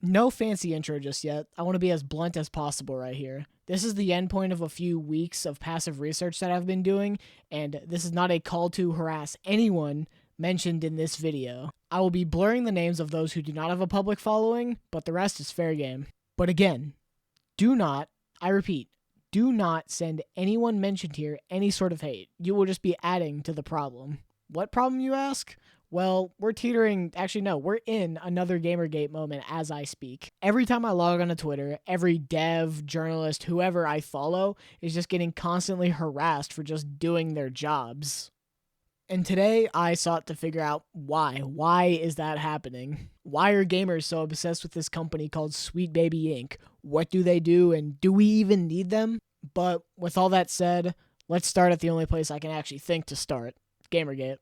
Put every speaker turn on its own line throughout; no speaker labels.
No fancy intro just yet. I want to be as blunt as possible right here. This is the endpoint of a few weeks of passive research that I've been doing, and this is not a call to harass anyone mentioned in this video. I will be blurring the names of those who do not have a public following, but the rest is fair game. But again, do not, I repeat, do not send anyone mentioned here any sort of hate. You will just be adding to the problem. What problem, you ask? Well, we're in another GamerGate moment as I speak. Every time I log onto Twitter, every dev, journalist, whoever I follow is just getting constantly harassed for just doing their jobs. And today I sought to figure out why. Why is that happening? Why are gamers so obsessed with this company called Sweet Baby Inc? What do they do, and do we even need them? But with all that said, let's start at the only place I can actually think to start, GamerGate.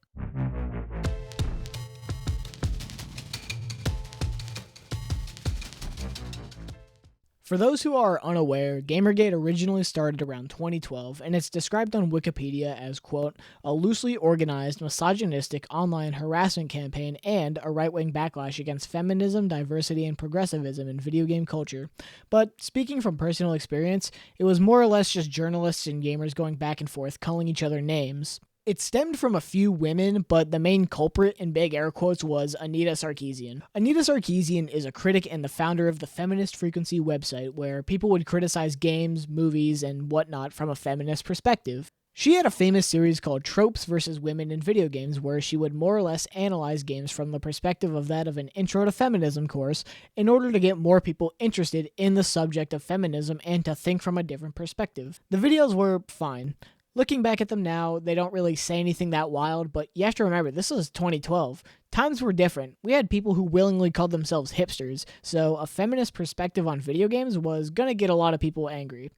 For those who are unaware, GamerGate originally started around 2012, and it's described on Wikipedia as, quote, a loosely organized, misogynistic online harassment campaign and a right-wing backlash against feminism, diversity, and progressivism in video game culture. But speaking from personal experience, it was more or less just journalists and gamers going back and forth calling each other names. It stemmed from a few women, but the main culprit, in big air quotes, was Anita Sarkeesian. Anita Sarkeesian is a critic and the founder of the Feminist Frequency website, where people would criticize games, movies, and whatnot from a feminist perspective. She had a famous series called Tropes vs. Women in Video Games, where she would more or less analyze games from the perspective of that of an Intro to Feminism course in order to get more people interested in the subject of feminism and to think from a different perspective. The videos were fine. Looking back at them now, they don't really say anything that wild, but you have to remember, this was 2012. Times were different. We had people who willingly called themselves hipsters, so a feminist perspective on video games was gonna get a lot of people angry.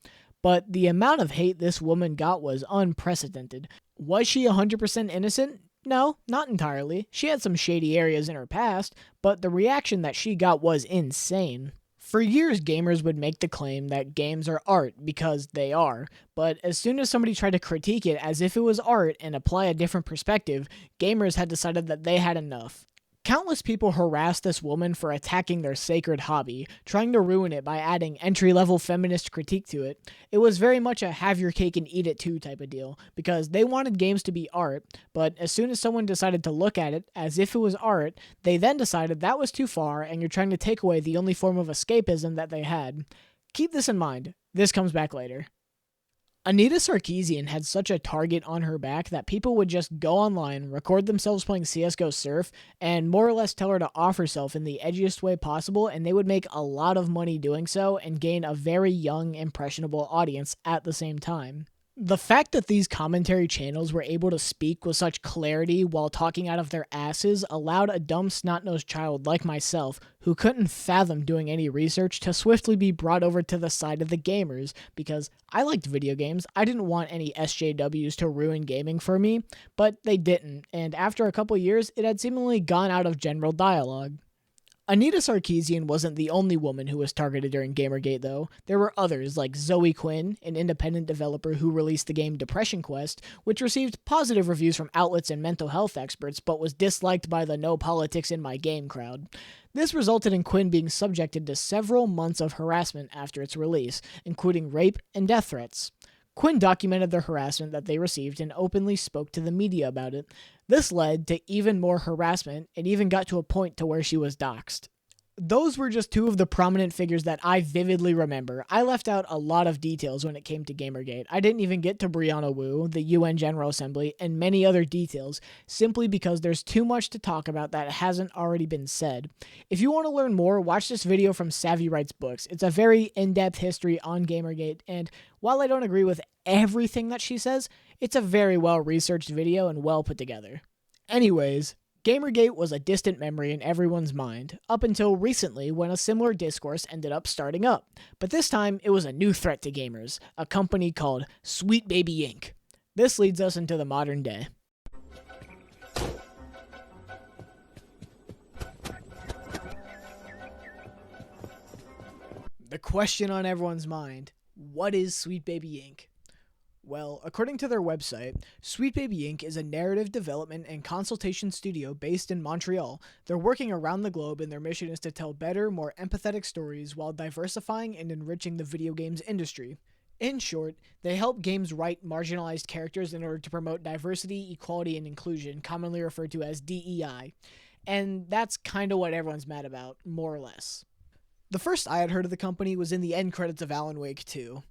But the amount of hate this woman got was unprecedented. Was she 100% innocent? No, not entirely. She had some shady areas in her past, but the reaction that she got was insane. For years, gamers would make the claim that games are art because they are, but as soon as somebody tried to critique it as if it was art and apply a different perspective, gamers had decided that they had enough. Countless people harassed this woman for attacking their sacred hobby, trying to ruin it by adding entry-level feminist critique to it. It was very much a have your cake and eat it too type of deal, because they wanted games to be art, but as soon as someone decided to look at it as if it was art, they then decided that was too far and you're trying to take away the only form of escapism that they had. Keep this in mind. This comes back later. Anita Sarkeesian had such a target on her back that people would just go online, record themselves playing CSGO Surf, and more or less tell her to off herself in the edgiest way possible, and they would make a lot of money doing so and gain a very young, impressionable audience at the same time. The fact that these commentary channels were able to speak with such clarity while talking out of their asses allowed a dumb snot-nosed child like myself, who couldn't fathom doing any research, to swiftly be brought over to the side of the gamers, because I liked video games. I didn't want any SJWs to ruin gaming for me, but they didn't, and after a couple years, it had seemingly gone out of general dialogue. Anita Sarkeesian wasn't the only woman who was targeted during Gamergate, though. There were others, like Zoe Quinn, an independent developer who released the game Depression Quest, which received positive reviews from outlets and mental health experts, but was disliked by the no politics in my game crowd. This resulted in Quinn being subjected to several months of harassment after its release, including rape and death threats. Quinn documented the harassment that they received and openly spoke to the media about it. This led to even more harassment and even got to a point to where she was doxxed. Those were just two of the prominent figures that I vividly remember. I left out a lot of details when it came to Gamergate. I didn't even get to Brianna Wu, the UN General Assembly, and many other details, simply because there's too much to talk about that hasn't already been said. If you want to learn more, watch this video from Savy Writes Books. It's a very in-depth history on Gamergate, and while I don't agree with everything that she says, it's a very well-researched video and well put together. Anyways, Gamergate was a distant memory in everyone's mind, up until recently when a similar discourse ended up starting up. But this time, it was a new threat to gamers, a company called Sweet Baby Inc. This leads us into the modern day. The question on everyone's mind, what is Sweet Baby Inc? Well, according to their website, Sweet Baby Inc. is a narrative development and consultation studio based in Montreal. They're working around the globe, and their mission is to tell better, more empathetic stories while diversifying and enriching the video games industry. In short, they help games write marginalized characters in order to promote diversity, equality, and inclusion, commonly referred to as DEI. And that's kind of what everyone's mad about, more or less. The first I had heard of the company was in the end credits of Alan Wake 2.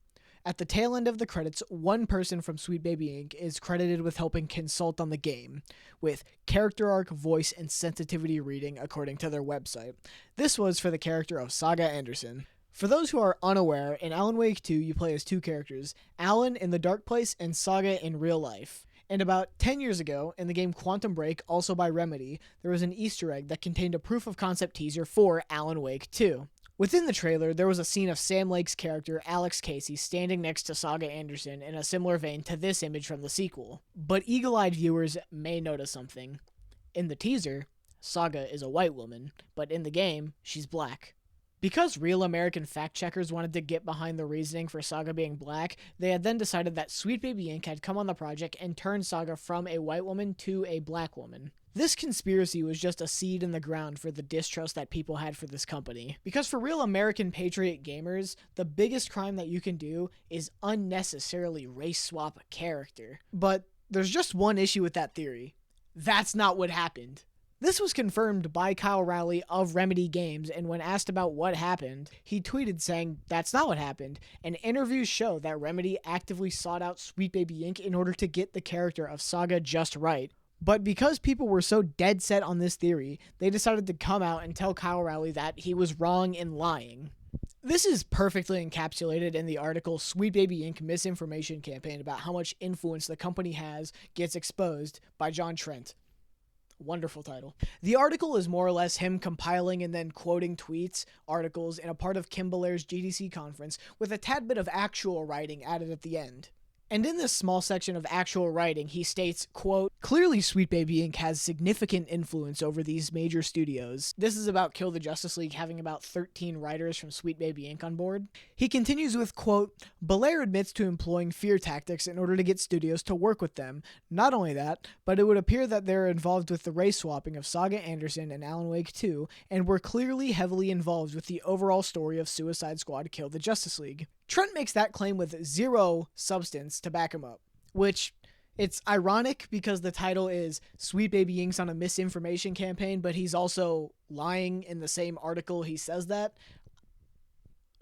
At the tail end of the credits, one person from Sweet Baby Inc. is credited with helping consult on the game, with character arc, voice, and sensitivity reading according to their website. This was for the character of Saga Anderson. For those who are unaware, in Alan Wake 2 you play as two characters, Alan in the Dark Place and Saga in real life. And about 10 years ago, in the game Quantum Break, also by Remedy, there was an Easter egg that contained a proof of concept teaser for Alan Wake 2. Within the trailer, there was a scene of Sam Lake's character, Alex Casey, standing next to Saga Anderson in a similar vein to this image from the sequel. But eagle-eyed viewers may notice something. In the teaser, Saga is a white woman, but in the game, she's black. Because real American fact-checkers wanted to get behind the reasoning for Saga being black, they had then decided that Sweet Baby Inc. had come on the project and turned Saga from a white woman to a black woman. This conspiracy was just a seed in the ground for the distrust that people had for this company. Because for real American patriot gamers, the biggest crime that you can do is unnecessarily race swap a character. But there's just one issue with that theory. That's not what happened. This was confirmed by Kyle Rowley of Remedy Games, and when asked about what happened, he tweeted saying that's not what happened, and interviews show that Remedy actively sought out Sweet Baby Inc. in order to get the character of Saga just right. But because people were so dead set on this theory, they decided to come out and tell Kyle Rowley that he was wrong and lying. This is perfectly encapsulated in the article Sweet Baby Inc. Misinformation Campaign about how much influence the company has gets exposed by John Trent. Wonderful title. The article is more or less him compiling and then quoting tweets, articles, in a part of Kim Belair's GDC conference with a tad bit of actual writing added at the end. And in this small section of actual writing, he states, quote, "Clearly Sweet Baby Inc. has significant influence over these major studios." This is about Kill the Justice League having about 13 writers from Sweet Baby Inc. on board. He continues with, quote, "Belair admits to employing fear tactics in order to get studios to work with them. Not only that, but it would appear that they're involved with the race swapping of Saga Anderson and Alan Wake 2, and were clearly heavily involved with the overall story of Suicide Squad Kill the Justice League." Trent makes that claim with zero substance to back him up, which it's ironic because the title is Sweet Baby Inc.'s on a misinformation campaign, but he's also lying in the same article he says that.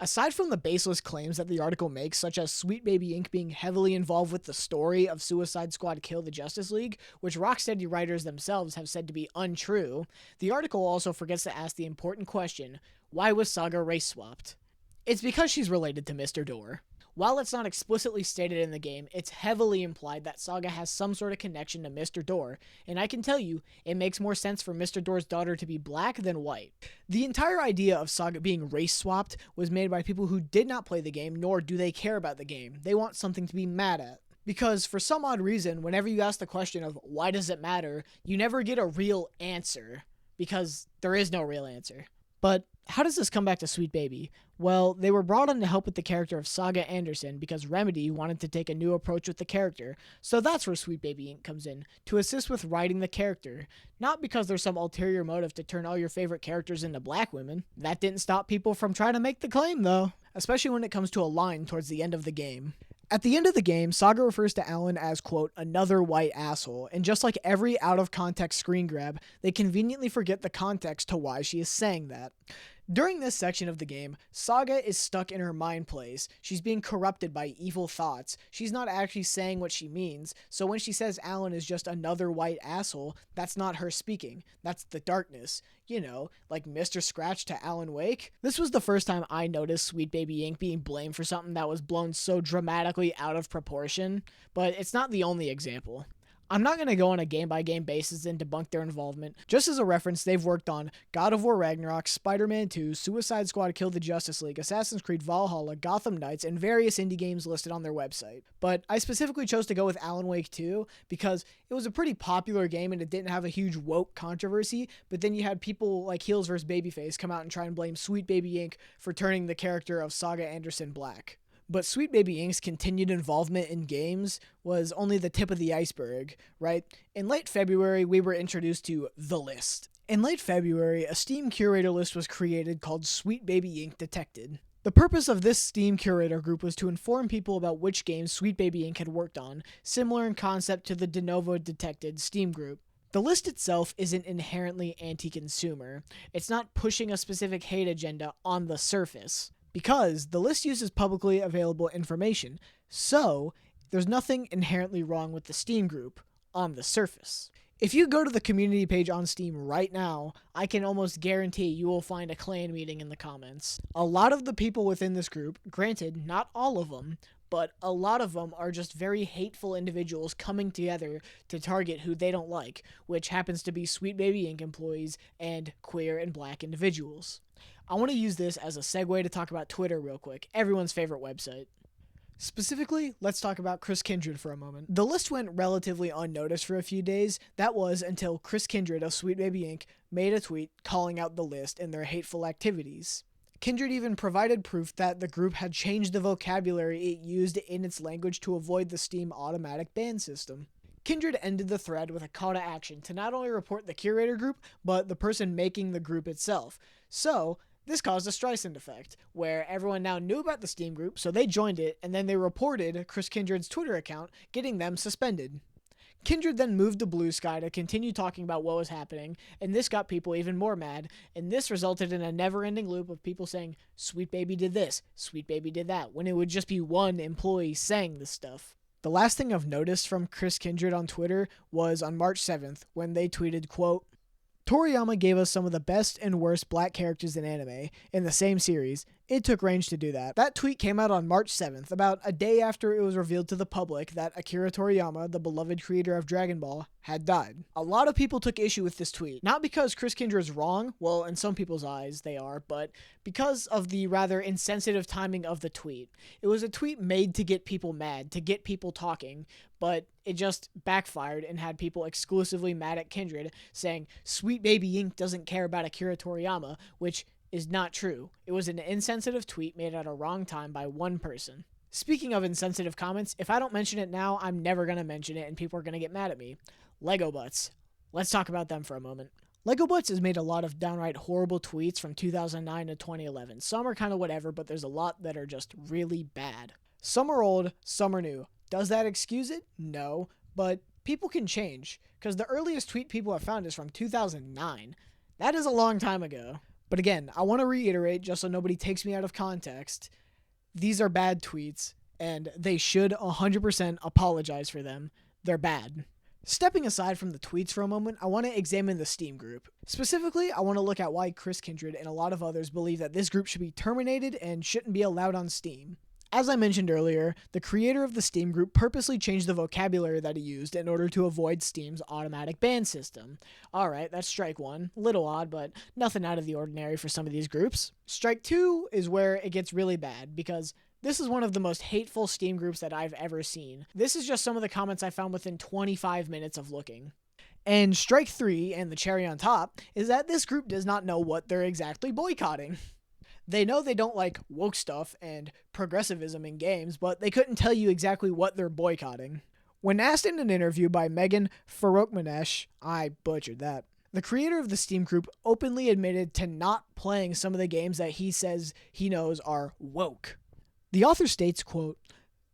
Aside from the baseless claims that the article makes, such as Sweet Baby Inc. being heavily involved with the story of Suicide Squad Kill the Justice League, which Rocksteady writers themselves have said to be untrue, the article also forgets to ask the important question, why was Saga race swapped? It's because she's related to Mr. Door. While it's not explicitly stated in the game, it's heavily implied that Saga has some sort of connection to Mr. Door, and I can tell you, it makes more sense for Mr. Door's daughter to be black than white. The entire idea of Saga being race-swapped was made by people who did not play the game, nor do they care about the game. They want something to be mad at. Because for some odd reason, whenever you ask the question of why does it matter, you never get a real answer, because there is no real answer. But how does this come back to Sweet Baby? Well, they were brought on to help with the character of Saga Anderson because Remedy wanted to take a new approach with the character, so that's where Sweet Baby Inc. comes in, to assist with writing the character. Not because there's some ulterior motive to turn all your favorite characters into black women. That didn't stop people from trying to make the claim, though, especially when it comes to a line towards the end of the game. At the end of the game, Saga refers to Alan as, quote, another white asshole, and just like every out-of-context screen grab, they conveniently forget the context to why she is saying that. During this section of the game, Saga is stuck in her mind place. She's being corrupted by evil thoughts. She's not actually saying what she means, so when she says Alan is just another white asshole, that's not her speaking. That's the darkness. You know, like Mr. Scratch to Alan Wake. This was the first time I noticed Sweet Baby Inc. being blamed for something that was blown so dramatically out of proportion, but it's not the only example. I'm not going to go on a game-by-game basis and debunk their involvement. Just as a reference, they've worked on God of War Ragnarok, Spider-Man 2, Suicide Squad Kill the Justice League, Assassin's Creed Valhalla, Gotham Knights, and various indie games listed on their website. But I specifically chose to go with Alan Wake 2 because it was a pretty popular game and it didn't have a huge woke controversy, but then you had people like Heels vs. Babyface come out and try and blame Sweet Baby Inc. for turning the character of Saga Anderson black. But Sweet Baby Inc.'s continued involvement in games was only the tip of the iceberg, right? In late February, we were introduced to The List. In late February, a Steam curator list was created called Sweet Baby Inc. Detected. The purpose of this Steam curator group was to inform people about which games Sweet Baby Inc. had worked on, similar in concept to the De Novo Detected Steam group. The list itself isn't inherently anti-consumer. It's not pushing a specific hate agenda on the surface, because the list uses publicly available information, so there's nothing inherently wrong with the Steam group on the surface. If you go to the community page on Steam right now, I can almost guarantee you will find a clan meeting in the comments. A lot of the people within this group, granted, not all of them, but a lot of them are just very hateful individuals coming together to target who they don't like, which happens to be Sweet Baby Inc. employees and queer and black individuals. I want to use this as a segue to talk about Twitter real quick, everyone's favorite website. Specifically, let's talk about Chris Kindred for a moment. The list went relatively unnoticed for a few days. That was until Chris Kindred of Sweet Baby Inc. made a tweet calling out the list and their hateful activities. Kindred even provided proof that the group had changed the vocabulary it used in its language to avoid the Steam automatic ban system. Kindred ended the thread with a call to action to not only report the curator group, but the person making the group itself. So, this caused a Streisand effect, where everyone now knew about the Steam group, so they joined it, and then they reported Chris Kindred's Twitter account, getting them suspended. Kindred then moved to Blue Sky to continue talking about what was happening, and this got people even more mad, and this resulted in a never-ending loop of people saying, Sweet Baby did this, Sweet Baby did that, when it would just be one employee saying this stuff. The last thing I've noticed from Chris Kindred on Twitter was on March 7th, when they tweeted, quote, Toriyama gave us some of the best and worst black characters in anime in the same series. It took range to do that. That tweet came out on March 7th, about a day after it was revealed to the public that Akira Toriyama, the beloved creator of Dragon Ball, had died. A lot of people took issue with this tweet, not because Chris Kindred is wrong, well, in some people's eyes they are, but because of the rather insensitive timing of the tweet. It was a tweet made to get people mad, to get people talking, but it just backfired and had people exclusively mad at Kindred, saying, Sweet Baby Inc. doesn't care about Akira Toriyama, which is not true. It was an insensitive tweet made at a wrong time by one person. Speaking of insensitive comments, if I don't mention it now, I'm never going to mention it and people are going to get mad at me. Lego Butts. Let's talk about them for a moment. Lego Butts has made a lot of downright horrible tweets from 2009 to 2011. Some are kind of whatever, but there's a lot that are just really bad. Some are old, some are new. Does that excuse it? No, but people can change, because the earliest tweet people have found is from 2009. That is a long time ago. But again, I want to reiterate, just so nobody takes me out of context, these are bad tweets, and they should 100% apologize for them. They're bad. Stepping aside from the tweets for a moment, I want to examine the Steam group. Specifically, I want to look at why Chris Kindred and a lot of others believe that this group should be terminated and shouldn't be allowed on Steam. As I mentioned earlier, the creator of the Steam group purposely changed the vocabulary that he used in order to avoid Steam's automatic ban system. Alright, that's strike one. Little odd, but nothing out of the ordinary for some of these groups. Strike two is where it gets really bad, because this is one of the most hateful Steam groups that I've ever seen. This is just some of the comments I found within 25 minutes of looking. And strike three, and the cherry on top, is that this group does not know what they're exactly boycotting. They know they don't like woke stuff and progressivism in games, but they couldn't tell you exactly what they're boycotting. When asked in an interview by Megan Farokmanesh, I butchered that, the creator of the Steam group openly admitted to not playing some of the games that he says he knows are woke. The author states, quote,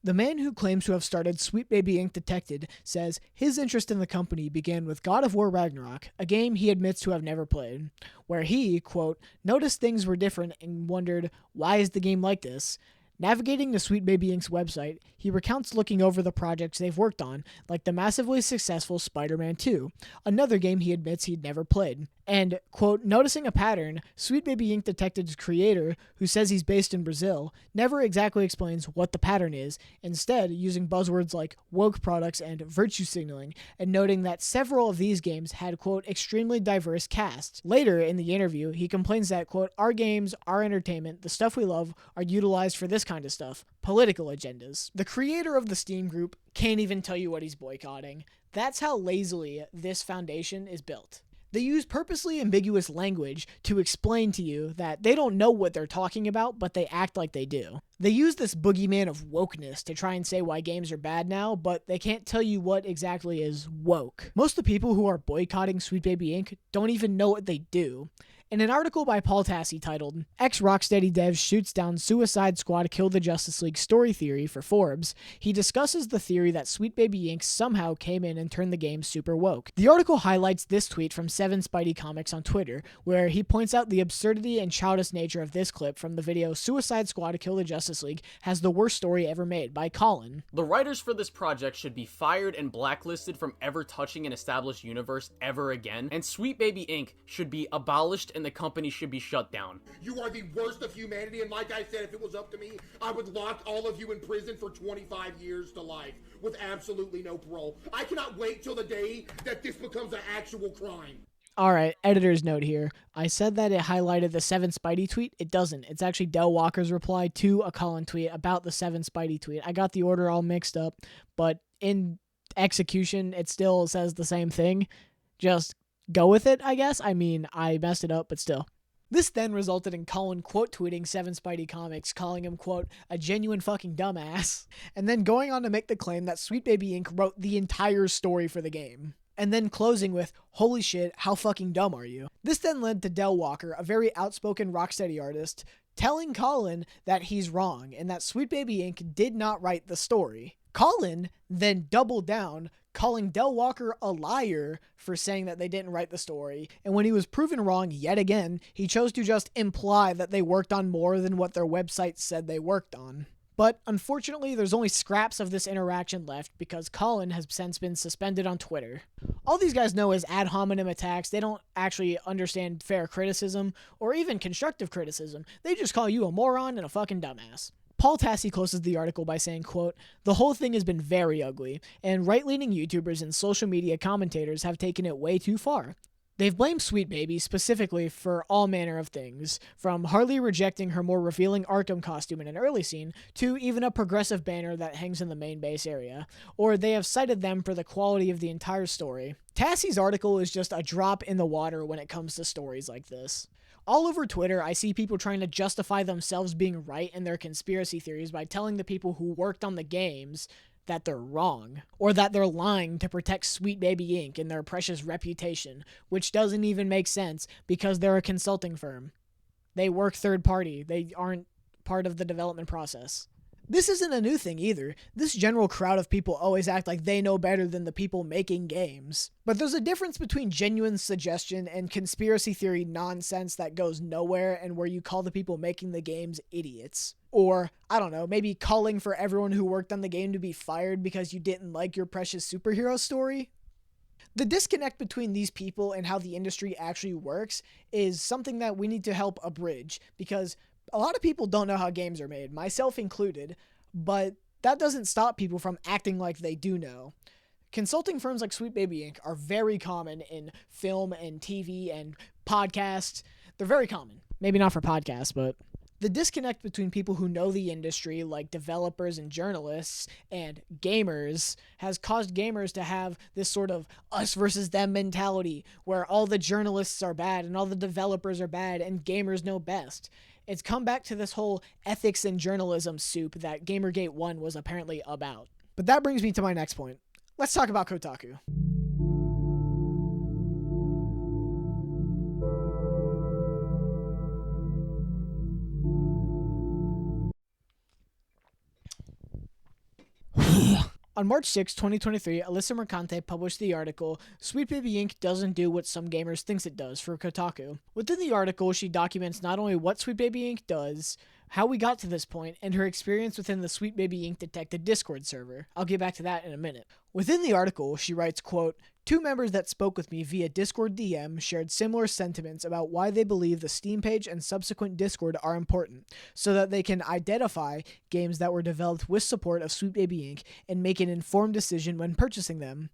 The man who claims to have started Sweet Baby Inc. Detected says his interest in the company began with God of War Ragnarok, a game he admits to have never played, where he, quote, noticed things were different and wondered, why is the game like this? Navigating the Sweet Baby Inc.'s website, he recounts looking over the projects they've worked on, like the massively successful Spider-Man 2, another game he admits he'd never played. And, quote, noticing a pattern, Sweet Baby Inc. Detective's creator, who says he's based in Brazil, never exactly explains what the pattern is, instead using buzzwords like woke products and virtue signaling, and noting that several of these games had, quote, extremely diverse casts. Later in the interview, he complains that, quote, our games, our entertainment, the stuff we love, are utilized for this kind of stuff, political agendas. The creator of the Steam group can't even tell you what he's boycotting. That's how lazily this foundation is built. They use purposely ambiguous language to explain to you that they don't know what they're talking about, but they act like they do. They use this boogeyman of wokeness to try and say why games are bad now, but they can't tell you what exactly is woke. Most of the people who are boycotting Sweet Baby Inc. don't even know what they do. In an article by Paul Tassi titled, Ex-Rocksteady Dev Shoots Down Suicide Squad Kill the Justice League Story Theory for Forbes, he discusses the theory that Sweet Baby Inc. somehow came in and turned the game super woke. The article highlights this tweet from 7 Spidey Comics on Twitter, where he points out the absurdity and childish nature of this clip from the video Suicide Squad Kill the Justice League has the worst story ever made by Colin.
The writers for this project should be fired and blacklisted from ever touching an established universe ever again, and Sweet Baby Inc. should be abolished and the company should be shut down.
You are the worst of humanity, and like I said, if it was up to me, I would lock all of you in prison for 25 years to life with absolutely no parole. I cannot wait till the day that this becomes an actual crime.
Alright, editor's note here. I said that it highlighted the 7 Spidey tweet. It doesn't. It's actually Del Walker's reply to a Colin tweet about the 7 Spidey tweet. I got the order all mixed up, but in execution, it still says the same thing. Just go with it, I guess. I mean, I messed it up, but still. This then resulted in Colin quote tweeting 7 Spidey Comics, calling him, quote, a genuine fucking dumbass, and then going on to make the claim that Sweet Baby Inc. wrote the entire story for the game. And then closing with, holy shit, how fucking dumb are you? This then led to Del Walker, a very outspoken Rocksteady artist, telling Colin that he's wrong and that Sweet Baby Inc. did not write the story. Colin then doubled down, calling Del Walker a liar for saying that they didn't write the story, and when he was proven wrong yet again, he chose to just imply that they worked on more than what their website said they worked on. But unfortunately, there's only scraps of this interaction left because Colin has since been suspended on Twitter. All these guys know is ad hominem attacks. They don't actually understand fair criticism or even constructive criticism. They just call you a moron and a fucking dumbass. Paul Tassi closes the article by saying, quote, the whole thing has been very ugly, and right-leaning YouTubers and social media commentators have taken it way too far. They've blamed Sweet Baby specifically for all manner of things, from Harley rejecting her more revealing Arkham costume in an early scene, to even a progressive banner that hangs in the main base area, or they have cited them for the quality of the entire story. Tassi's article is just a drop in the water when it comes to stories like this. All over Twitter, I see people trying to justify themselves being right in their conspiracy theories by telling the people who worked on the games that they're wrong, or that they're lying to protect Sweet Baby Inc. and their precious reputation, which doesn't even make sense because they're a consulting firm. They work third party. They aren't part of the development process. This isn't a new thing either. This general crowd of people always act like they know better than the people making games. But there's a difference between genuine suggestion and conspiracy theory nonsense that goes nowhere and where you call the people making the games idiots. Or, I don't know, maybe calling for everyone who worked on the game to be fired because you didn't like your precious superhero story. The disconnect between these people and how the industry actually works is something that we need to help abridge, because a lot of people don't know how games are made, myself included, but that doesn't stop people from acting like they do know. Consulting firms like Sweet Baby Inc. are very common in film and TV and podcasts. They're very common. Maybe not for podcasts, but the disconnect between people who know the industry, like developers and journalists, and gamers, has caused gamers to have this sort of us versus them mentality, where all the journalists are bad and all the developers are bad and gamers know best. It's come back to this whole ethics and journalism soup that GamerGate 1 was apparently about. But that brings me to my next point. Let's talk about Kotaku. On March 6, 2023, Alyssa Mercante published the article, Sweet Baby Inc. doesn't do what some gamers thinks it does, for Kotaku. Within the article, she documents not only what Sweet Baby Inc. does, how we got to this point, and her experience within the Sweet Baby Inc. Detected Discord server. I'll get back to that in a minute. Within the article, she writes, quote, 2 members that spoke with me via Discord DM shared similar sentiments about why they believe the Steam page and subsequent Discord are important, so that they can identify games that were developed with support of Sweet Baby Inc. and make an informed decision when purchasing them.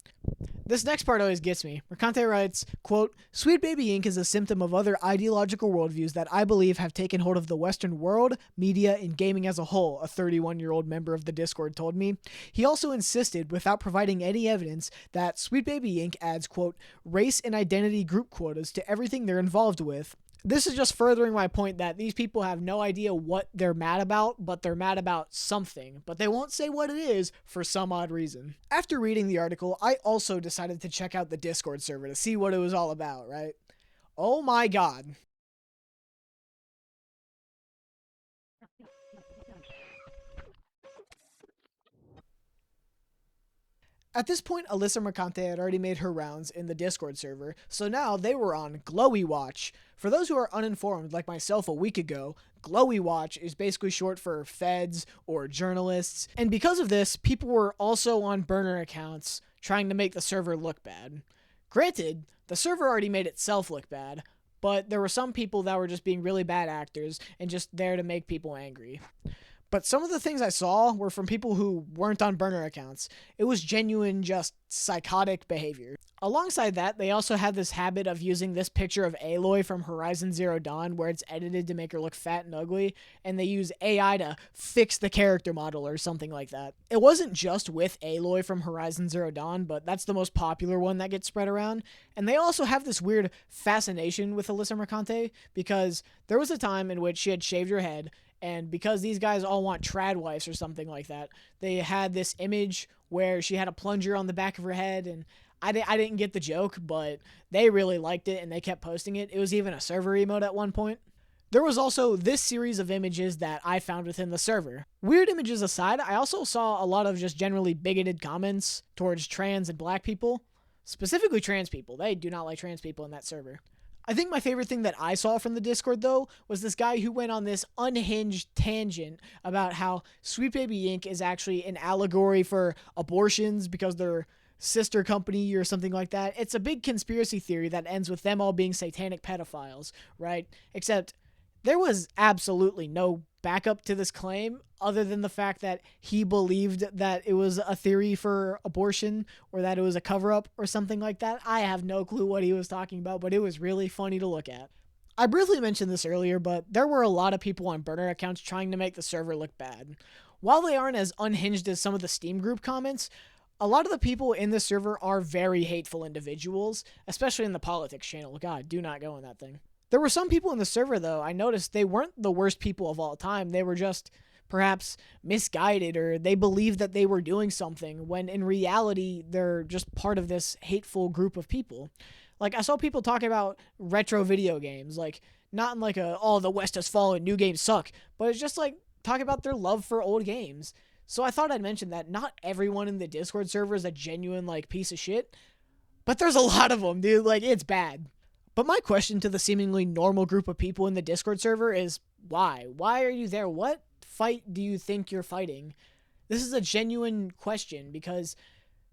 This next part always gets me. Mercante writes, quote, Sweet Baby Inc. is a symptom of other ideological worldviews that I believe have taken hold of the Western world, media, and gaming as a whole, a 31-year-old member of the Discord told me. He also insisted, without providing providing any evidence that Sweet Baby Inc. adds, quote, race and identity group quotas to everything they're involved with. This is just furthering my point that these people have no idea what they're mad about, but they're mad about something, but they won't say what it is for some odd reason. After reading the article, I also decided to check out the Discord server to see what it was all about, right? Oh my god. At this point, Alyssa Mercante had already made her rounds in the Discord server, so now they were on Glowy Watch. For those who are uninformed, like myself a week ago, Glowy Watch is basically short for feds or journalists, and because of this, people were also on burner accounts trying to make the server look bad. Granted, the server already made itself look bad, but there were some people that were just being really bad actors and just there to make people angry. But some of the things I saw were from people who weren't on burner accounts. It was genuine, just psychotic behavior. Alongside that, they also had this habit of using this picture of Aloy from Horizon Zero Dawn where it's edited to make her look fat and ugly, and they use AI to fix the character model or something like that. It wasn't just with Aloy from Horizon Zero Dawn, but that's the most popular one that gets spread around. And they also have this weird fascination with Alyssa Mercante because there was a time in which she had shaved her head, and because these guys all want trad wives or something like that, they had this image where she had a plunger on the back of her head, and I didn't get the joke, but they really liked it, and they kept posting it. It was even a server emote at one point. There was also this series of images that I found within the server. Weird images aside, I also saw a lot of just generally bigoted comments towards trans and black people. Specifically trans people. They do not like trans people in that server. I think my favorite thing that I saw from the Discord, though, was this guy who went on this unhinged tangent about how Sweet Baby Inc. is actually an allegory for abortions because they're sister company or something like that. It's a big conspiracy theory that ends with them all being satanic pedophiles, right? Except there was absolutely no backup to this claim other than the fact that he believed that it was a theory for abortion or that it was a cover-up or something like that. I have no clue what he was talking about, but it was really funny to look at. I briefly mentioned this earlier, but there were a lot of people on burner accounts trying to make the server look bad. While they aren't as unhinged as some of the Steam group comments, a lot of the people in the server are very hateful individuals, especially in the politics channel. God, do not go in that thing. There were some people in the server, though, I noticed they weren't the worst people of all time. They were just perhaps misguided, or they believed that they were doing something when in reality they're just part of this hateful group of people. Like, I saw people talking about retro video games, like, not in like a, oh, the West has fallen, new games suck, but it's just like talking about their love for old games. So I thought I'd mention that not everyone in the Discord server is a genuine, like, piece of shit, but there's a lot of them, dude. Like, it's bad. But my question to the seemingly normal group of people in the Discord server is, why? Why are you there? What fight do you think you're fighting? This is a genuine question because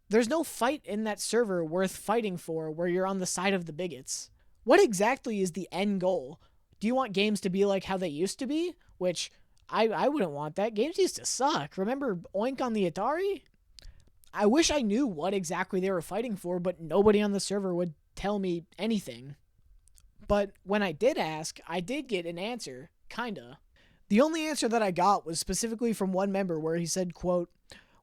there's no fight in that server worth fighting for where you're on the side of the bigots. What exactly is the end goal? Do you want games to be like how they used to be? Which, I wouldn't want that. Games used to suck. Remember Oink on the Atari? I wish I knew what exactly they were fighting for, but nobody on the server would tell me anything. But when I did ask, I did get an answer, kinda. The only answer that I got was specifically from one member where he said, quote,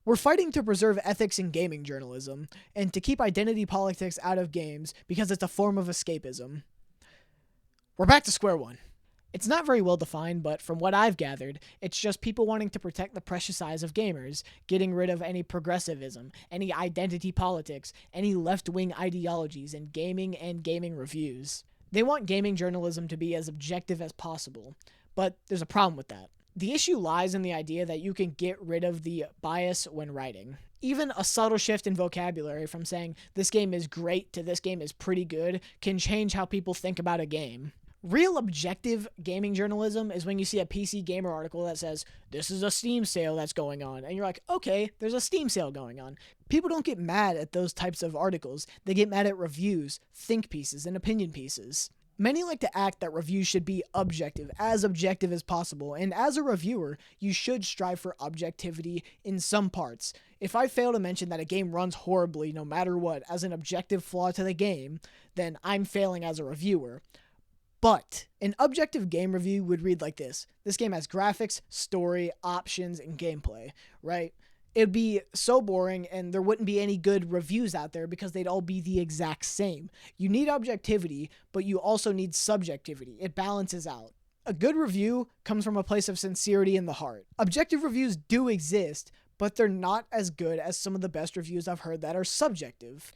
"We're fighting to preserve ethics in gaming journalism and to keep identity politics out of games because it's a form of escapism." We're back to square one. It's not very well defined, but from what I've gathered, it's just people wanting to protect the precious eyes of gamers, getting rid of any progressivism, any identity politics, any left-wing ideologies in gaming and gaming reviews. They want gaming journalism to be as objective as possible, but there's a problem with that. The issue lies in the idea that you can get rid of the bias when writing. Even a subtle shift in vocabulary from saying this game is great to this game is pretty good can change how people think about a game. Real objective gaming journalism is when you see a PC Gamer article that says, this is a Steam sale that's going on, and you're like, okay, there's a Steam sale going on. People don't get mad at those types of articles. They get mad at reviews, think pieces, and opinion pieces. Many like to act that reviews should be objective as possible, and as a reviewer, you should strive for objectivity in some parts. If I fail to mention that a game runs horribly no matter what as an objective flaw to the game, then I'm failing as a reviewer. But an objective game review would read like this. This game has graphics, story, options, and gameplay, right? It'd be so boring and there wouldn't be any good reviews out there because they'd all be the exact same. You need objectivity, but you also need subjectivity. It balances out. A good review comes from a place of sincerity in the heart. Objective reviews do exist, but they're not as good as some of the best reviews I've heard that are subjective.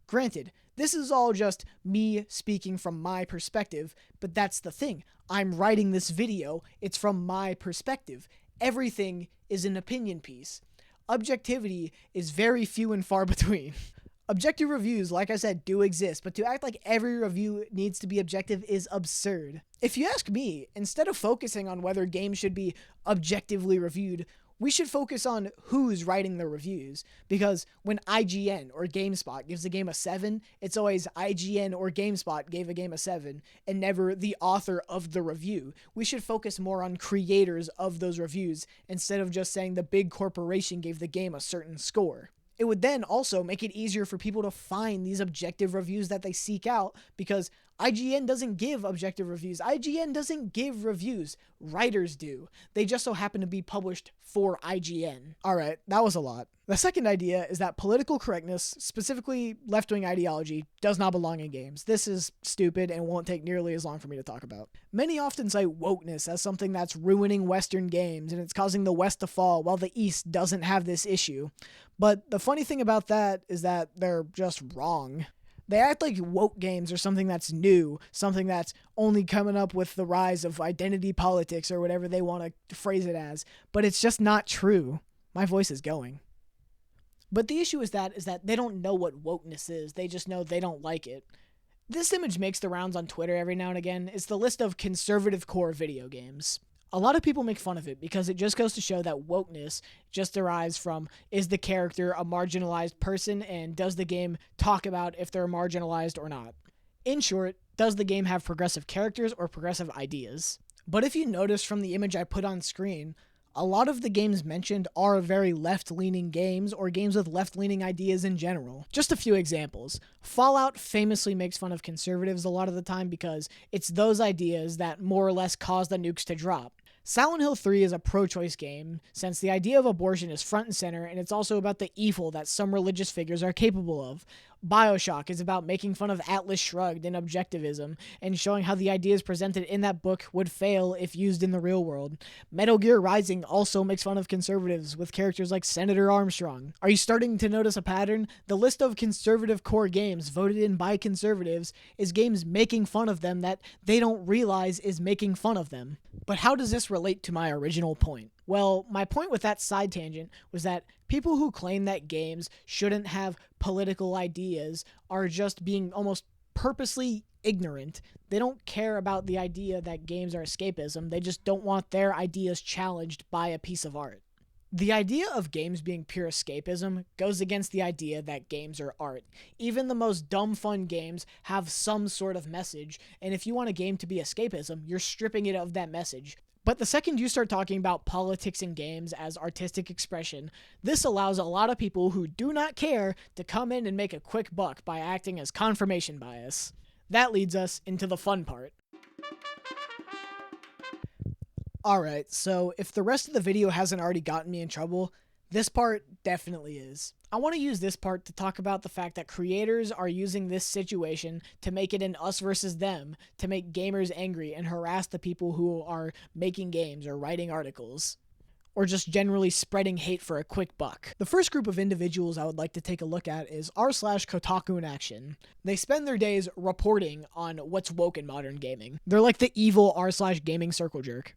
Granted, this is all just me speaking from my perspective, but that's the thing. I'm writing this video. It's from my perspective. Everything is an opinion piece. Objectivity is very few and far between. Objective reviews, like I said, do exist, but to act like every review needs to be objective is absurd. If you ask me, instead of focusing on whether games should be objectively reviewed, we should focus on who's writing the reviews, because when IGN or GameSpot gives a game a 7, it's always IGN or GameSpot gave a game a 7, and never the author of the review. We should focus more on creators of those reviews, instead of just saying the big corporation gave the game a certain score. It would then also make it easier for people to find these objective reviews that they seek out, because IGN doesn't give objective reviews. IGN doesn't give reviews. Writers do. They just so happen to be published for IGN. Alright, that was a lot. The second idea is that political correctness, specifically left-wing ideology, does not belong in games. This is stupid and won't take nearly as long for me to talk about. Many often cite wokeness as something that's ruining Western games and it's causing the West to fall while the East doesn't have this issue. But the funny thing about that is that they're just wrong. They act like woke games are something that's new, something that's only coming up with the rise of identity politics or whatever they want to phrase it as, but it's just not true. My voice is going. But the issue is that they don't know what wokeness is, they just know they don't like it. This image makes the rounds on Twitter every now and again. It's the list of conservative core video games. A lot of people make fun of it because it just goes to show that wokeness just derives from, is the character a marginalized person, and does the game talk about if they're marginalized or not? In short, does the game have progressive characters or progressive ideas? But if you notice from the image I put on screen, a lot of the games mentioned are very left-leaning games or games with left-leaning ideas in general. Just a few examples. Fallout famously makes fun of conservatives a lot of the time because it's those ideas that more or less cause the nukes to drop. Silent Hill 3 is a pro-choice game, since the idea of abortion is front and center, and it's also about the evil that some religious figures are capable of. BioShock is about making fun of Atlas Shrugged and objectivism, and showing how the ideas presented in that book would fail if used in the real world. Metal Gear Rising also makes fun of conservatives, with characters like Senator Armstrong. Are you starting to notice a pattern? The list of conservative core games voted in by conservatives is games making fun of them that they don't realize is making fun of them. But how does this relate to my original point? Well, my point with that side tangent was that people who claim that games shouldn't have political ideas are just being almost purposely ignorant. They don't care about the idea that games are escapism. They just don't want their ideas challenged by a piece of art. The idea of games being pure escapism goes against the idea that games are art. Even the most dumb fun games have some sort of message, and if you want a game to be escapism, you're stripping it of that message. But the second you start talking about politics in games as artistic expression, this allows a lot of people who do not care to come in and make a quick buck by acting as confirmation bias. That leads us into the fun part. Alright, so if the rest of the video hasn't already gotten me in trouble, this part definitely is. I want to use this part to talk about the fact that creators are using this situation to make it an us versus them, to make gamers angry and harass the people who are making games or writing articles, or just generally spreading hate for a quick buck. The first group of individuals I would like to take a look at is r/Kotaku in action. They spend their days reporting on what's woke in modern gaming. They're like the evil r/gaming circle jerk.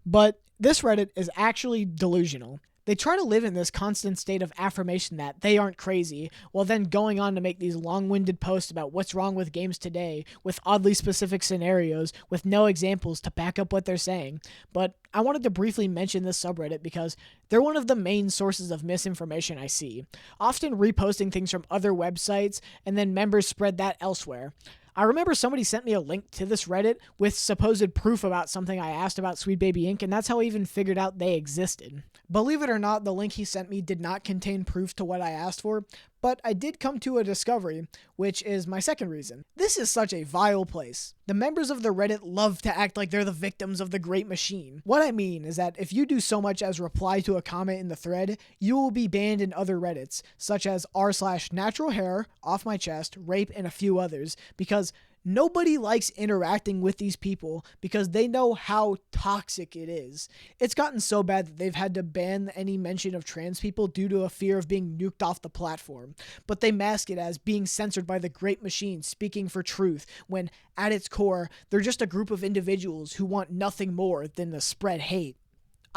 But this Reddit is actually delusional. They try to live in this constant state of affirmation that they aren't crazy, while then going on to make these long-winded posts about what's wrong with games today, with oddly specific scenarios, with no examples to back up what they're saying. But I wanted to briefly mention this subreddit because they're one of the main sources of misinformation I see, often reposting things from other websites, and then members spread that elsewhere. I remember somebody sent me a link to this Reddit with supposed proof about something I asked about Sweet Baby Inc., and that's how I even figured out they existed. Believe it or not, the link he sent me did not contain proof to what I asked for, But I did come to a discovery, which is my second reason. This is such a vile place. The members of the Reddit love to act like they're the victims of the Great Machine. What I mean is that if you do so much as reply to a comment in the thread, you will be banned in other Reddits, such as r/naturalhair, off my chest, rape, and a few others, because nobody likes interacting with these people because they know how toxic it is. It's gotten so bad that they've had to ban any mention of trans people due to a fear of being nuked off the platform. But they mask it as being censored by the Great Machine speaking for truth, when at its core, they're just a group of individuals who want nothing more than to spread hate.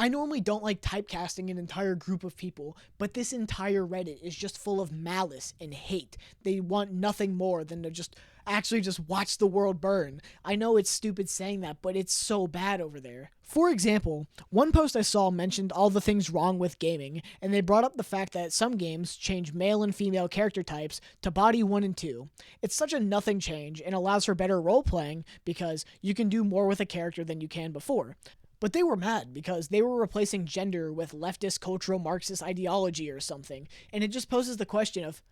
I normally don't like typecasting an entire group of people, but this entire Reddit is just full of malice and hate. They want nothing more than to just watch the world burn. I know it's stupid saying that, but it's so bad over there. For example, one post I saw mentioned all the things wrong with gaming, and they brought up the fact that some games change male and female character types to body 1 and 2. It's such a nothing change and allows for better role-playing because you can do more with a character than you can before. But they were mad because they were replacing gender with leftist cultural Marxist ideology or something, and it just poses the question of,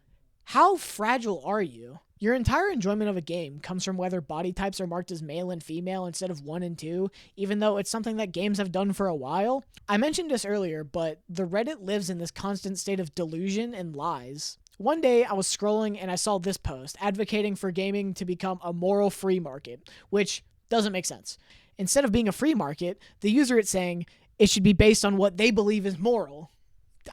how fragile are you? Your entire enjoyment of a game comes from whether body types are marked as male and female instead of 1 and 2, even though it's something that games have done for a while. I mentioned this earlier, but the Reddit lives in this constant state of delusion and lies. One day I was scrolling and I saw this post advocating for gaming to become a moral free market, which doesn't make sense. Instead of being a free market, the user is saying it should be based on what they believe is moral.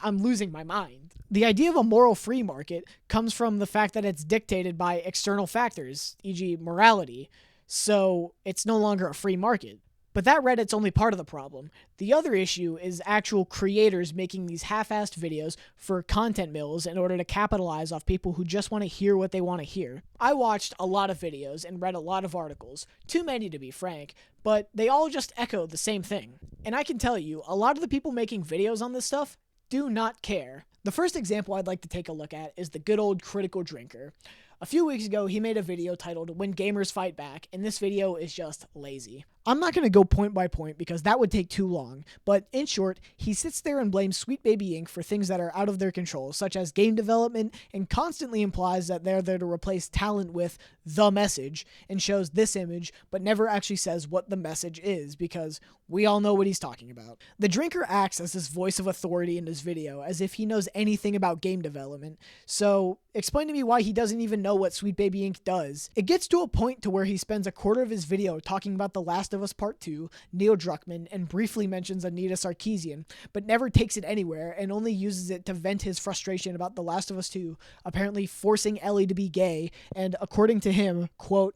I'm losing my mind. The idea of a moral free market comes from the fact that it's dictated by external factors, e.g. morality, so it's no longer a free market. But that Reddit's only part of the problem. The other issue is actual creators making these half-assed videos for content mills in order to capitalize off people who just want to hear what they want to hear. I watched a lot of videos and read a lot of articles, too many to be frank, but they all just echo the same thing. And I can tell you, a lot of the people making videos on this stuff do not care. The first example I'd like to take a look at is the good old Critical Drinker. A few weeks ago, he made a video titled When Gamers Fight Back, and this video is just lazy. I'm not going to go point by point because that would take too long, but in short, he sits there and blames Sweet Baby Inc. for things that are out of their control, such as game development, and constantly implies that they're there to replace talent with the message, and shows this image, but never actually says what the message is, because we all know what he's talking about. The drinker acts as this voice of authority in his video, as if he knows anything about game development, so explain to me why he doesn't even know what Sweet Baby Inc. does. It gets to a point to where he spends a quarter of his video talking about The Last of Us Part 2, Neil Druckmann, and briefly mentions Anita Sarkeesian, but never takes it anywhere and only uses it to vent his frustration about The Last of Us 2 apparently forcing Ellie to be gay, and according to him, quote,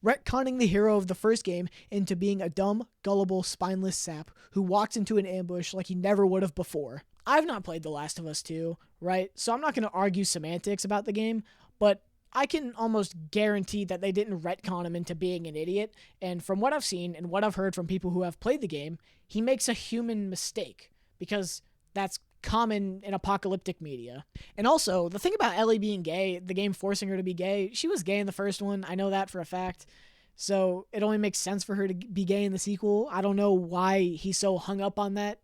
retconning the hero of the first game into being a dumb, gullible, spineless sap who walks into an ambush like he never would have before. I've not played The Last of Us 2, right? So I'm not going to argue semantics about the game, but I can almost guarantee that they didn't retcon him into being an idiot, and from what I've seen and what I've heard from people who have played the game, he makes a human mistake, because that's common in apocalyptic media. And also, the thing about Ellie being gay, the game forcing her to be gay, she was gay in the first one, I know that for a fact, so it only makes sense for her to be gay in the sequel. I don't know why he's so hung up on that.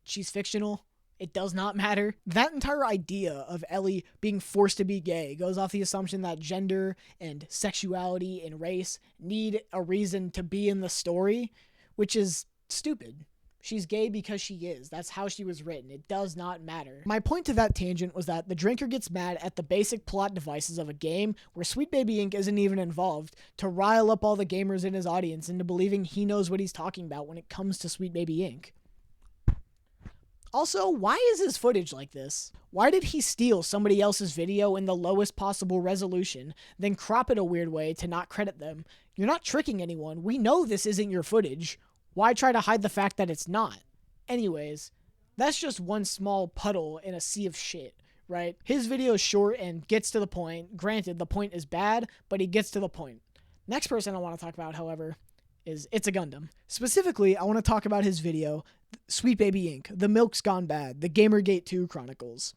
She's fictional. It does not matter. That entire idea of Ellie being forced to be gay goes off the assumption that gender and sexuality and race need a reason to be in the story, which is stupid. She's gay because she is. That's how she was written. It does not matter. My point to that tangent was that the drinker gets mad at the basic plot devices of a game where Sweet Baby Inc. isn't even involved to rile up all the gamers in his audience into believing he knows what he's talking about when it comes to Sweet Baby Inc. Also, why is his footage like this? Why did he steal somebody else's video in the lowest possible resolution, then crop it a weird way to not credit them? You're not tricking anyone. We know this isn't your footage. Why try to hide the fact that it's not? Anyways, that's just one small puddle in a sea of shit, right? His video is short and gets to the point. Granted, the point is bad, but he gets to the point. Next person I want to talk about, however, is It's a Gundam. Specifically, I want to talk about his video, Sweet Baby Inc., The Milk's Gone Bad, the GamerGate 2 Chronicles.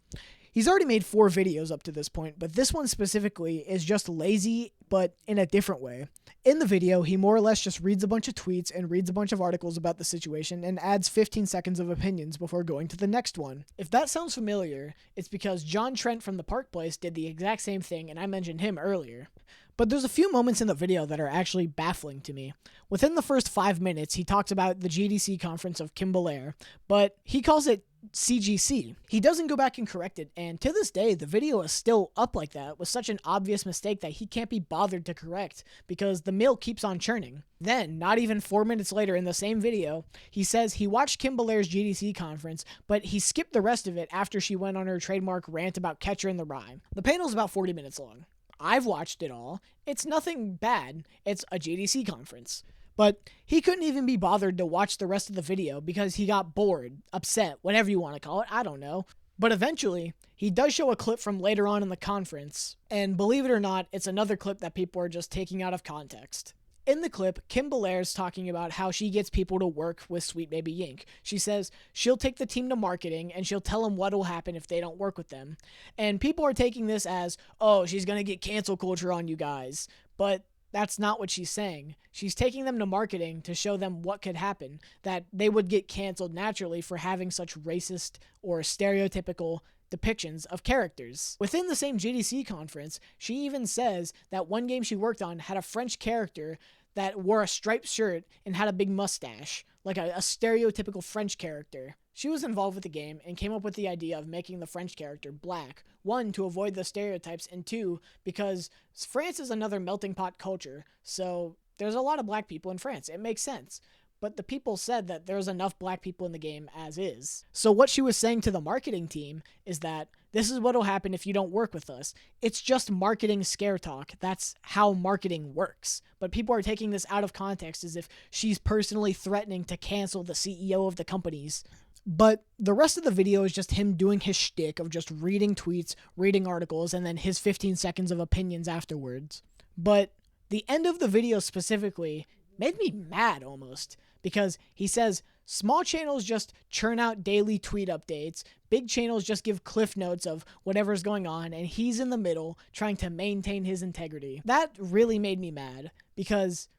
He's already made 4 videos up to this point, but this one specifically is just lazy, but in a different way. In the video, he more or less just reads a bunch of tweets and reads a bunch of articles about the situation and adds 15 seconds of opinions before going to the next one. If that sounds familiar, it's because John Trent from the Park Place did the exact same thing, and I mentioned him earlier. But there's a few moments in the video that are actually baffling to me. Within the first 5 minutes, he talks about the GDC conference of Kim Belair, but he calls it CGC. He doesn't go back and correct it, and to this day, the video is still up like that with such an obvious mistake that he can't be bothered to correct because the mill keeps on churning. Then, not even 4 minutes later in the same video, he says he watched Kim Belair's GDC conference, but he skipped the rest of it after she went on her trademark rant about Catcher in the Rye. The panel's about 40 minutes long. I've watched it all. It's nothing bad. It's a GDC conference. But he couldn't even be bothered to watch the rest of the video because he got bored, upset, whatever you want to call it, I don't know. But eventually, he does show a clip from later on in the conference, and believe it or not, it's another clip that people are just taking out of context. In the clip, Kim Belair's talking about how she gets people to work with Sweet Baby Yink. She says she'll take the team to marketing and she'll tell them what will happen if they don't work with them. And people are taking this as, oh, she's going to get cancel culture on you guys. But that's not what she's saying. She's taking them to marketing to show them what could happen, that they would get canceled naturally for having such racist or stereotypical depictions of characters. Within the same GDC conference, she even says that one game she worked on had a French character that wore a striped shirt and had a big mustache, like a stereotypical French character. She was involved with the game and came up with the idea of making the French character black. 1, to avoid the stereotypes, and 2, because France is another melting pot culture, so there's a lot of black people in France. It makes sense. But the people said that there's enough black people in the game as is. So what she was saying to the marketing team is that this is what will happen if you don't work with us. It's just marketing scare talk. That's how marketing works. But people are taking this out of context as if she's personally threatening to cancel the CEO of the companies. But the rest of the video is just him doing his shtick of just reading tweets, reading articles, and then his 15 seconds of opinions afterwards. But the end of the video specifically made me mad almost, because he says small channels just churn out daily tweet updates, big channels just give cliff notes of whatever's going on, and he's in the middle trying to maintain his integrity. That really made me mad, because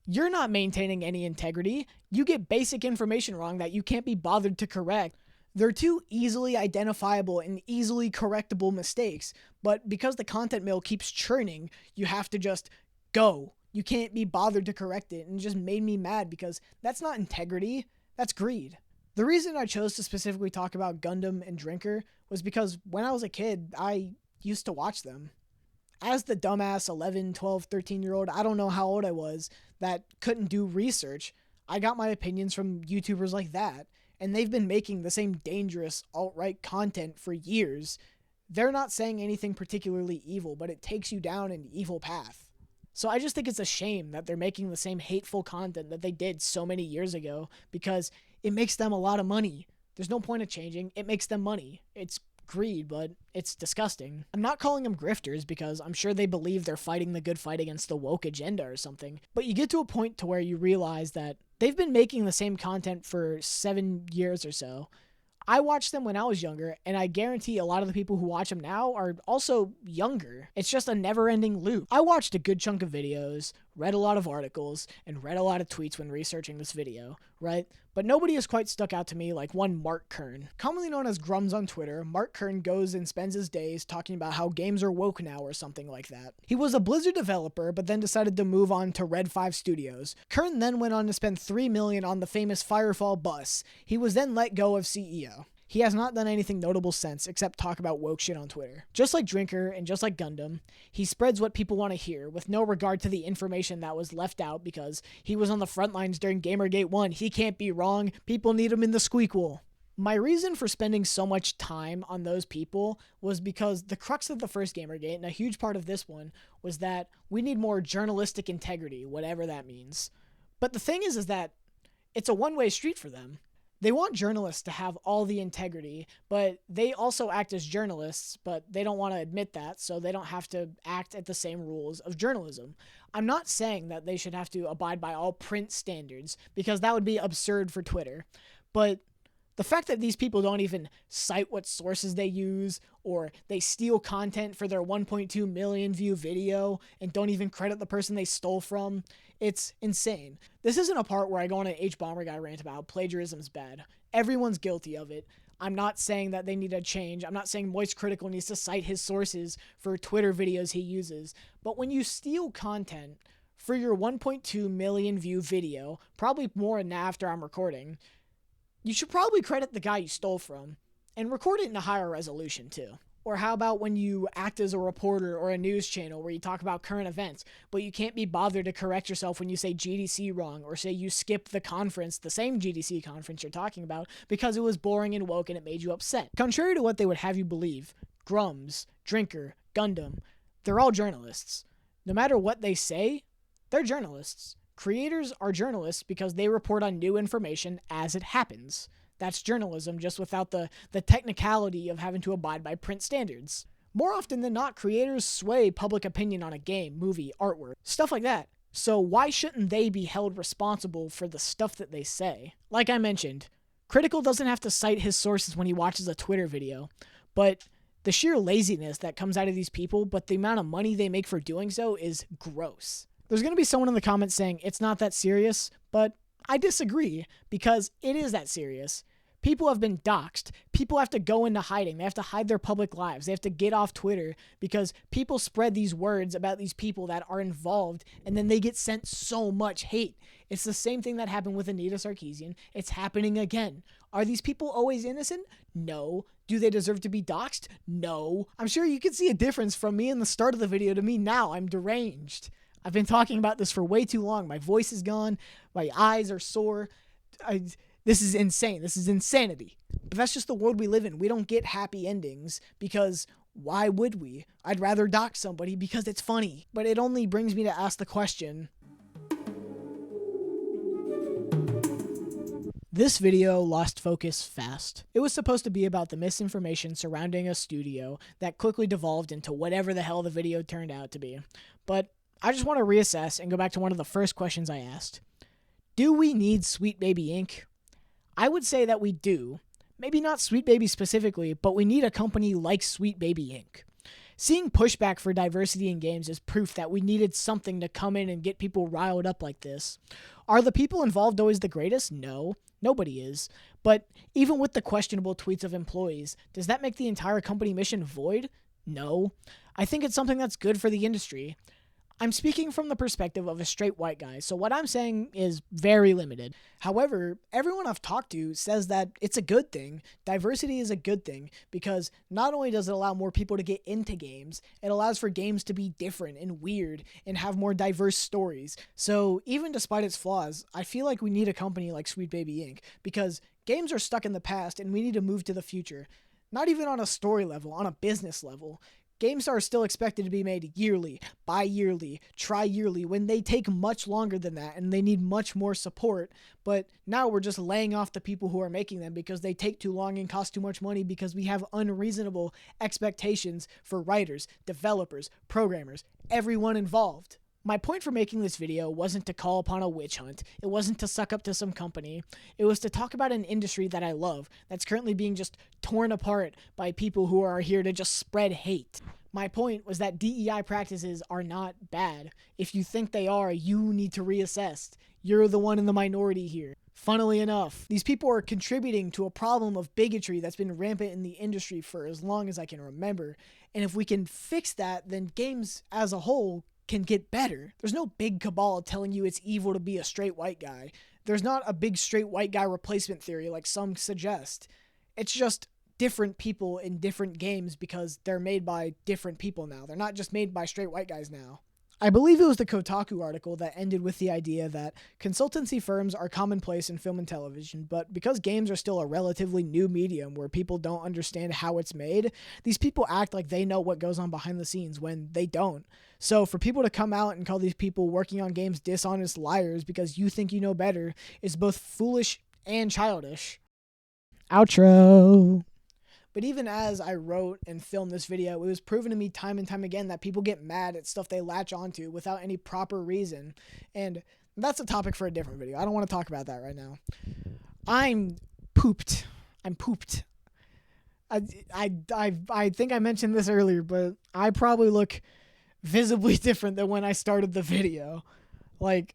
you're not maintaining any integrity. You get basic information wrong that you can't be bothered to correct. They're two easily identifiable and easily correctable mistakes, but because the content mill keeps churning, you have to just go. You can't be bothered to correct it, and it just made me mad because that's not integrity, that's greed. The reason I chose to specifically talk about Gundam and Drinker was because when I was a kid, I used to watch them. As the dumbass 11, 12, 13-year-old, I don't know how old I was, that couldn't do research, I got my opinions from YouTubers like that, and they've been making the same dangerous alt-right content for years. They're not saying anything particularly evil, but it takes you down an evil path. So I just think it's a shame that they're making the same hateful content that they did so many years ago, because it makes them a lot of money. There's no point of changing. It makes them money. It's greed, but it's disgusting. I'm not calling them grifters because I'm sure they believe they're fighting the good fight against the woke agenda or something, but you get to a point to where you realize that they've been making the same content for 7 years or so. I watched them when I was younger, and I guarantee a lot of the people who watch them now are also younger. It's just a never-ending loop. I watched a good chunk of videos, read a lot of articles, and read a lot of tweets when researching this video, right? But nobody has quite stuck out to me like one Mark Kern. Commonly known as Grums on Twitter, Mark Kern goes and spends his days talking about how games are woke now or something like that. He was a Blizzard developer, but then decided to move on to Red 5 Studios. Kern then went on to spend $3 million on the famous Firefall bus. He was then let go of CEO. He has not done anything notable since, except talk about woke shit on Twitter. Just like Drinker, and just like Gundam, he spreads what people want to hear, with no regard to the information that was left out because he was on the front lines during GamerGate 1. He can't be wrong. People need him in the squeakquel. My reason for spending so much time on those people was because the crux of the first GamerGate, and a huge part of this one, was that we need more journalistic integrity, whatever that means. But the thing is that it's a one-way street for them. They want journalists to have all the integrity, but they also act as journalists, but they don't want to admit that, so they don't have to act at the same rules of journalism. I'm not saying that they should have to abide by all print standards, because that would be absurd for Twitter. But The fact that these people don't even cite what sources they use, or they steal content for their 1.2 million view video and don't even credit the person they stole from, it's insane. This isn't a part where I go on an H-Bomber guy rant about how plagiarism's bad. Everyone's guilty of it. I'm not saying that they need to change. I'm not saying Moist Critical needs to cite his sources for Twitter videos he uses. But when you steal content for your 1.2 million view video, probably more than after I'm recording, you should probably credit the guy you stole from and record it in a higher resolution too. Or how about when you act as a reporter or a news channel where you talk about current events, but you can't be bothered to correct yourself when you say GDC wrong, or say you skipped the conference, the same GDC conference you're talking about, because it was boring and woke and it made you upset. Contrary to what they would have you believe, Grums, Drinker, Gundam, they're all journalists. No matter what they say, they're journalists. Creators are journalists because they report on new information as it happens. That's journalism, just without the technicality of having to abide by print standards. More often than not, creators sway public opinion on a game, movie, artwork, stuff like that. So why shouldn't they be held responsible for the stuff that they say? Like I mentioned, Critical doesn't have to cite his sources when he watches a Twitter video, but the sheer laziness that comes out of these people, but the amount of money they make for doing so is gross. There's going to be someone in the comments saying it's not that serious, but I disagree, because it is that serious. People have been doxxed. People have to go into hiding. They have to hide their public lives. They have to get off Twitter because people spread these words about these people that are involved, and then they get sent so much hate. It's the same thing that happened with Anita Sarkeesian. It's happening again. Are these people always innocent? No. Do they deserve to be doxxed? No. I'm sure you can see a difference from me in the start of the video to me now. I'm deranged. I've been talking about this for way too long. My voice is gone. My eyes are sore. This is insane. This is insanity. But that's just the world we live in. We don't get happy endings because why would we? I'd rather dox somebody because it's funny. But it only brings me to ask the question. This video lost focus fast. It was supposed to be about the misinformation surrounding a studio that quickly devolved into whatever the hell the video turned out to be. But I just want to reassess and go back to one of the first questions I asked. Do we need Sweet Baby Inc.? I would say that we do. Maybe not Sweet Baby specifically, but we need a company like Sweet Baby Inc. Seeing pushback for diversity in games is proof that we needed something to come in and get people riled up like this. Are the people involved always the greatest? No, nobody is. But even with the questionable tweets of employees, does that make the entire company mission void? No. I think it's something that's good for the industry. I'm speaking from the perspective of a straight white guy, so what I'm saying is very limited. However, everyone I've talked to says that it's a good thing. Diversity is a good thing because not only does it allow more people to get into games, it allows for games to be different and weird and have more diverse stories. So even despite its flaws, I feel like we need a company like Sweet Baby Inc. because games are stuck in the past and we need to move to the future. Not even on a story level, on a business level. Games are still expected to be made yearly, bi-yearly, tri-yearly, when they take much longer than that and they need much more support. But now we're just laying off the people who are making them because they take too long and cost too much money because we have unreasonable expectations for writers, developers, programmers, everyone involved. My point for making this video wasn't to call upon a witch hunt. It wasn't to suck up to some company. It was to talk about an industry that I love that's currently being just torn apart by people who are here to just spread hate. My point was that DEI practices are not bad. If you think they are, you need to reassess. You're the one in the minority here. Funnily enough, these people are contributing to a problem of bigotry that's been rampant in the industry for as long as I can remember. And if we can fix that, then games as a whole can get better. There's no big cabal telling you it's evil to be a straight white guy. There's not a big straight white guy replacement theory like some suggest. It's just different people in different games because they're made by different people now. They're not just made by straight white guys now. I believe it was the Kotaku article that ended with the idea that consultancy firms are commonplace in film and television, but because games are still a relatively new medium where people don't understand how it's made, these people act like they know what goes on behind the scenes when they don't. So for people to come out and call these people working on games dishonest liars because you think you know better is both foolish and childish. Outro. But even as I wrote and filmed this video, it was proven to me time and time again that people get mad at stuff they latch onto without any proper reason. And that's a topic for a different video. I don't want to talk about that right now. I'm pooped. I'm pooped. I think I mentioned this earlier, but I probably look visibly different than when I started the video. Like,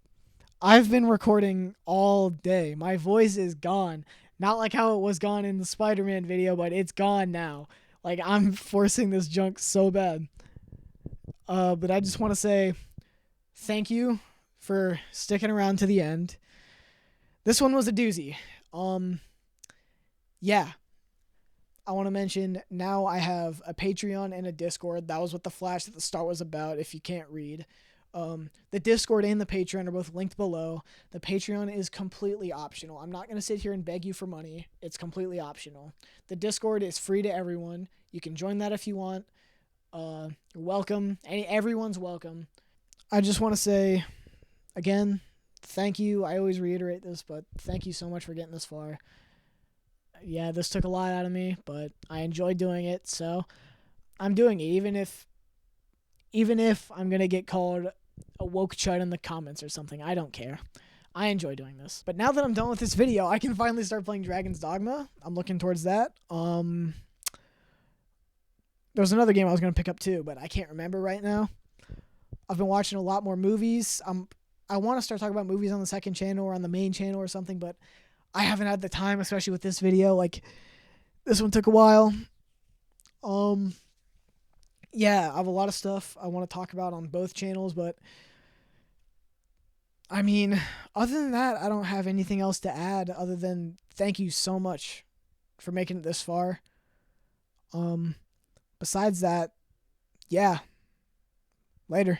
I've been recording all day. My voice is gone. Not like how it was gone in the Spider-Man video, but it's gone now. Like, I'm forcing this junk so bad. But I just want to say thank you for sticking around to the end. This one was a doozy. Yeah. I want to mention now I have a Patreon and a Discord. That was what the flash at the start was about, if you can't read. The Discord and the Patreon are both linked below. The Patreon is completely optional. I'm not going to sit here and beg you for money. It's completely optional. The Discord is free to everyone. You can join that if you want. You're welcome. Everyone's welcome. I just want to say, again, thank you. I always reiterate this, but thank you so much for getting this far. Yeah, this took a lot out of me, but I enjoyed doing it, so I'm doing it, even if I'm going to get called a woke chud in the comments or something. I don't care. I enjoy doing this. But now that I'm done with this video, I can finally start playing Dragon's Dogma. I'm looking towards that. There was another game I was going to pick up too, but I can't remember right now. I've been watching a lot more movies. I want to start talking about movies on the second channel or on the main channel or something, but I haven't had the time, especially with this video. Like, this one took a while. Yeah, I have a lot of stuff I want to talk about on both channels, but I mean, other than that, I don't have anything else to add other than thank you so much for making it this far. Besides that, yeah, later.